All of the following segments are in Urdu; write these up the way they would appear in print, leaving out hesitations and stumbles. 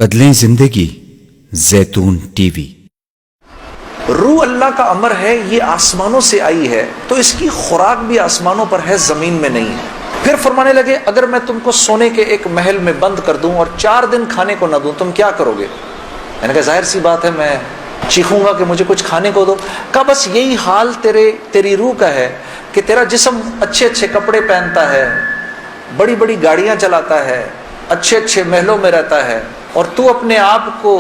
بدلیں زندگی زیتون ٹی وی۔ روح اللہ کا امر ہے، یہ آسمانوں سے آئی ہے تو اس کی خوراک بھی آسمانوں پر ہے، زمین میں نہیں ہے۔ پھر فرمانے لگے اگر میں تم کو سونے کے ایک محل میں بند کر دوں اور 4 دن کھانے کو نہ دوں تم کیا کرو گے؟ میں نے کہا ظاہر سی بات ہے میں چیخوں گا کہ مجھے کچھ کھانے کو دو۔ کہا بس یہی حال تیری روح کا ہے کہ تیرا جسم اچھے اچھے کپڑے پہنتا ہے، بڑی بڑی گاڑیاں چلاتا ہے، اچھے اچھے محلوں میں رہتا ہے اور تو اپنے آپ کو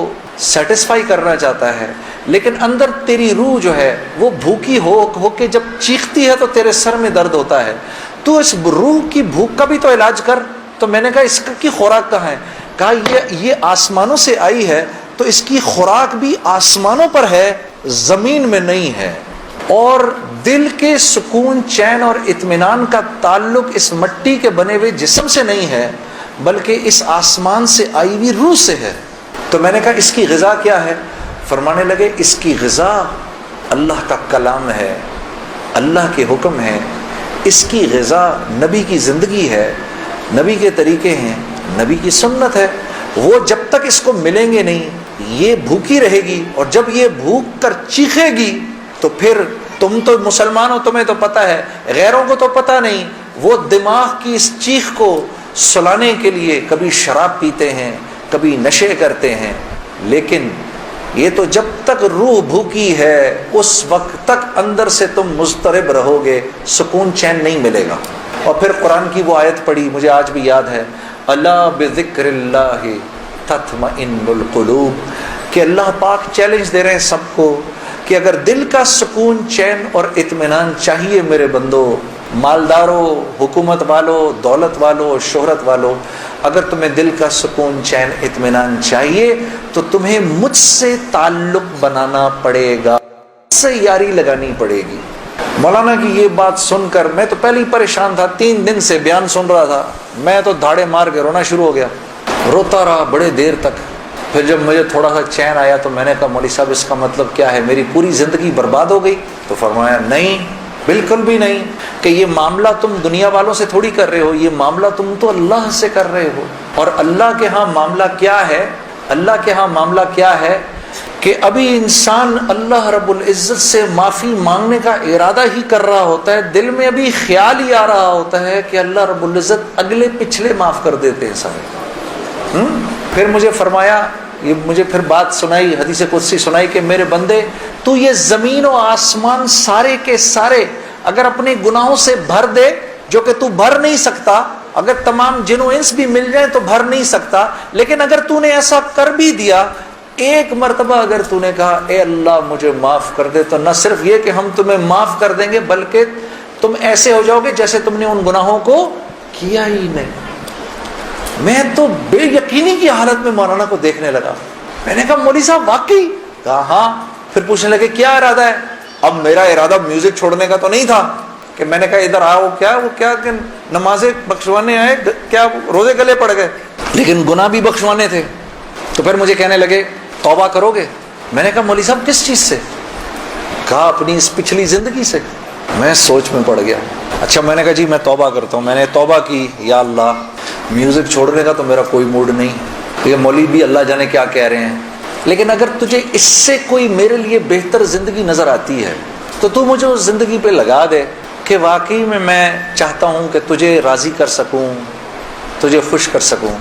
سیٹسفائی کرنا چاہتا ہے، لیکن اندر تیری روح جو ہے وہ بھوکی ہو کے جب چیختی ہے تو تیرے سر میں درد ہوتا ہے، تو اس روح کی بھوک کا بھی تو علاج کر۔ تو میں نے کہا اس کی خوراک کہاں ہے؟ کہا یہ آسمانوں سے آئی ہے تو اس کی خوراک بھی آسمانوں پر ہے، زمین میں نہیں ہے۔ اور دل کے سکون، چین اور اطمینان کا تعلق اس مٹی کے بنے ہوئے جسم سے نہیں ہے بلکہ اس آسمان سے آئی ہوئی روح سے ہے۔ تو میں نے کہا اس کی غذا کیا ہے؟ فرمانے لگے اس کی غذا اللہ کا کلام ہے، اللہ کے حکم ہے، اس کی غذا نبی کی زندگی ہے، نبی کے طریقے ہیں، نبی کی سنت ہے۔ وہ جب تک اس کو ملیں گے نہیں یہ بھوکی رہے گی، اور جب یہ بھوک کر چیخے گی تو پھر تم تو مسلمان ہو، تمہیں تو پتہ ہے، غیروں کو تو پتہ نہیں، وہ دماغ کی اس چیخ کو سلانے کے لیے کبھی شراب پیتے ہیں، کبھی نشے کرتے ہیں، لیکن یہ تو جب تک روح بھوکی ہے اس وقت تک اندر سے تم مضطرب رہو گے، سکون چین نہیں ملے گا۔ اور پھر قرآن کی وہ آیت پڑھی، مجھے آج بھی یاد ہے، الا بذکر اللہ تطمئن القلوب، کہ اللہ پاک چیلنج دے رہے ہیں سب کو کہ اگر دل کا سکون، چین اور اطمینان چاہیے میرے بندو، مالداروں، حکومت والوں، دولت والوں، شہرت والوں، اگر تمہیں دل کا سکون، چین، اطمینان چاہیے تو تمہیں مجھ سے تعلق بنانا پڑے گا، مجھ سے یاری لگانی پڑے گی۔ مولانا کی یہ بات سن کر میں تو پہلے ہی پریشان تھا، 3 دن سے بیان سن رہا تھا، میں تو دھاڑے مار کے رونا شروع ہو گیا، روتا رہا بڑے دیر تک۔ پھر جب مجھے تھوڑا سا چین آیا تو میں نے کہا مولوی صاحب اس کا مطلب کیا ہے، میری پوری زندگی برباد ہو گئی؟ تو فرمایا نہیں، بالکل بھی نہیں، کہ یہ معاملہ تم دنیا والوں سے تھوڑی کر رہے ہو، یہ معاملہ تم تو اللہ سے کر رہے ہو۔ اور اللہ کے ہاں معاملہ کیا ہے؟ اللہ کے ہاں معاملہ کیا ہے کہ ابھی انسان اللہ رب العزت سے معافی مانگنے کا ارادہ ہی کر رہا ہوتا ہے، دل میں ابھی خیال ہی آ رہا ہوتا ہے کہ اللہ رب العزت اگلے پچھلے معاف کر دیتے ہیں سارے۔ پھر مجھے فرمایا، یہ مجھے پھر بات سنائی، حدیث قدسی سنائی کہ میرے بندے تو یہ زمین و آسمان سارے کے سارے اگر اپنے گناہوں سے بھر دے، جو کہ تو بھر نہیں سکتا، اگر تمام جن و انس بھی مل جائیں تو بھر نہیں سکتا، لیکن اگر تو نے ایسا کر بھی دیا، ایک مرتبہ اگر تو نے کہا اے اللہ مجھے معاف کر دے، تو نہ صرف یہ کہ ہم تمہیں معاف کر دیں گے بلکہ تم ایسے ہو جاؤ گے جیسے تم نے ان گناہوں کو کیا ہی نہیں۔ میں تو بے یقینی کی حالت میں مولانا کو دیکھنے لگا، میں نے کہا مولوی صاحب واقعی؟ کہا ہاں۔ پھر پوچھنے لگے کیا ارادہ ہے؟ اب میرا ارادہ میوزک چھوڑنے کا تو نہیں تھا کہ میں نے کہا ادھر آؤ، وہ کیا کہ نمازیں بخشوانے آئے، کیا روزے گلے پڑ گئے، لیکن گناہ بھی بخشوانے تھے۔ تو پھر مجھے کہنے لگے توبہ کرو گے؟ میں نے کہا مولوی صاحب کس چیز سے؟ کہا اپنی اس پچھلی زندگی سے۔ میں سوچ میں پڑ گیا۔ اچھا، میں نے کہا جی میں توبہ کرتا ہوں۔ میں نے توبہ کی، یا اللہ میوزک چھوڑنے کا تو میرا کوئی موڈ نہیں، یہ مولوی بھی اللہ جانے کیا کہہ رہے ہیں، لیکن اگر تجھے اس سے کوئی میرے لیے بہتر زندگی نظر آتی ہے تو تو مجھے اس زندگی پہ لگا دے کہ واقعی میں چاہتا ہوں کہ تجھے راضی کر سکوں، تجھے خوش کر سکوں۔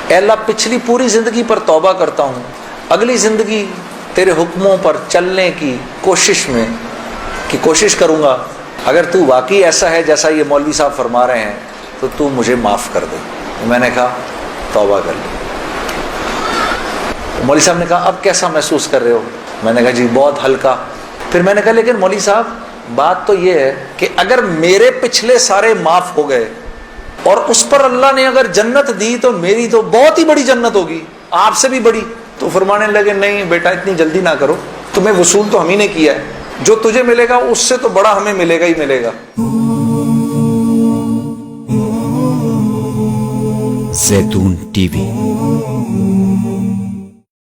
اے اللہ پچھلی پوری زندگی پر توبہ کرتا ہوں، اگلی زندگی تیرے حکموں پر چلنے کی کوشش کروں گا، اگر تو واقعی ایسا ہے جیسا یہ مولوی صاحب فرما رہے ہیں تو تو مجھے معاف کر دے۔ میں نے کہا توبہ کر لی۔ مولوی صاحب نے کہا اب کیسا محسوس کر رہے ہو؟ میں نے کہا جی بہت ہلکا۔ پھر میں نے کہا لیکن مولوی صاحب بات تو یہ ہے کہ اگر میرے پچھلے سارے معاف ہو گئے اور اس پر اللہ نے اگر جنت دی تو میری تو بہت ہی بڑی جنت ہوگی، آپ سے بھی بڑی۔ تو فرمانے لگے نہیں بیٹا اتنی جلدی نہ کرو، تمہیں وصول تو ہم ہی نے کیا ہے، جو تجھے ملے گا اس سے تو بڑا ہمیں ملے گا ہی ملے گا۔ زیتون ٹی وی۔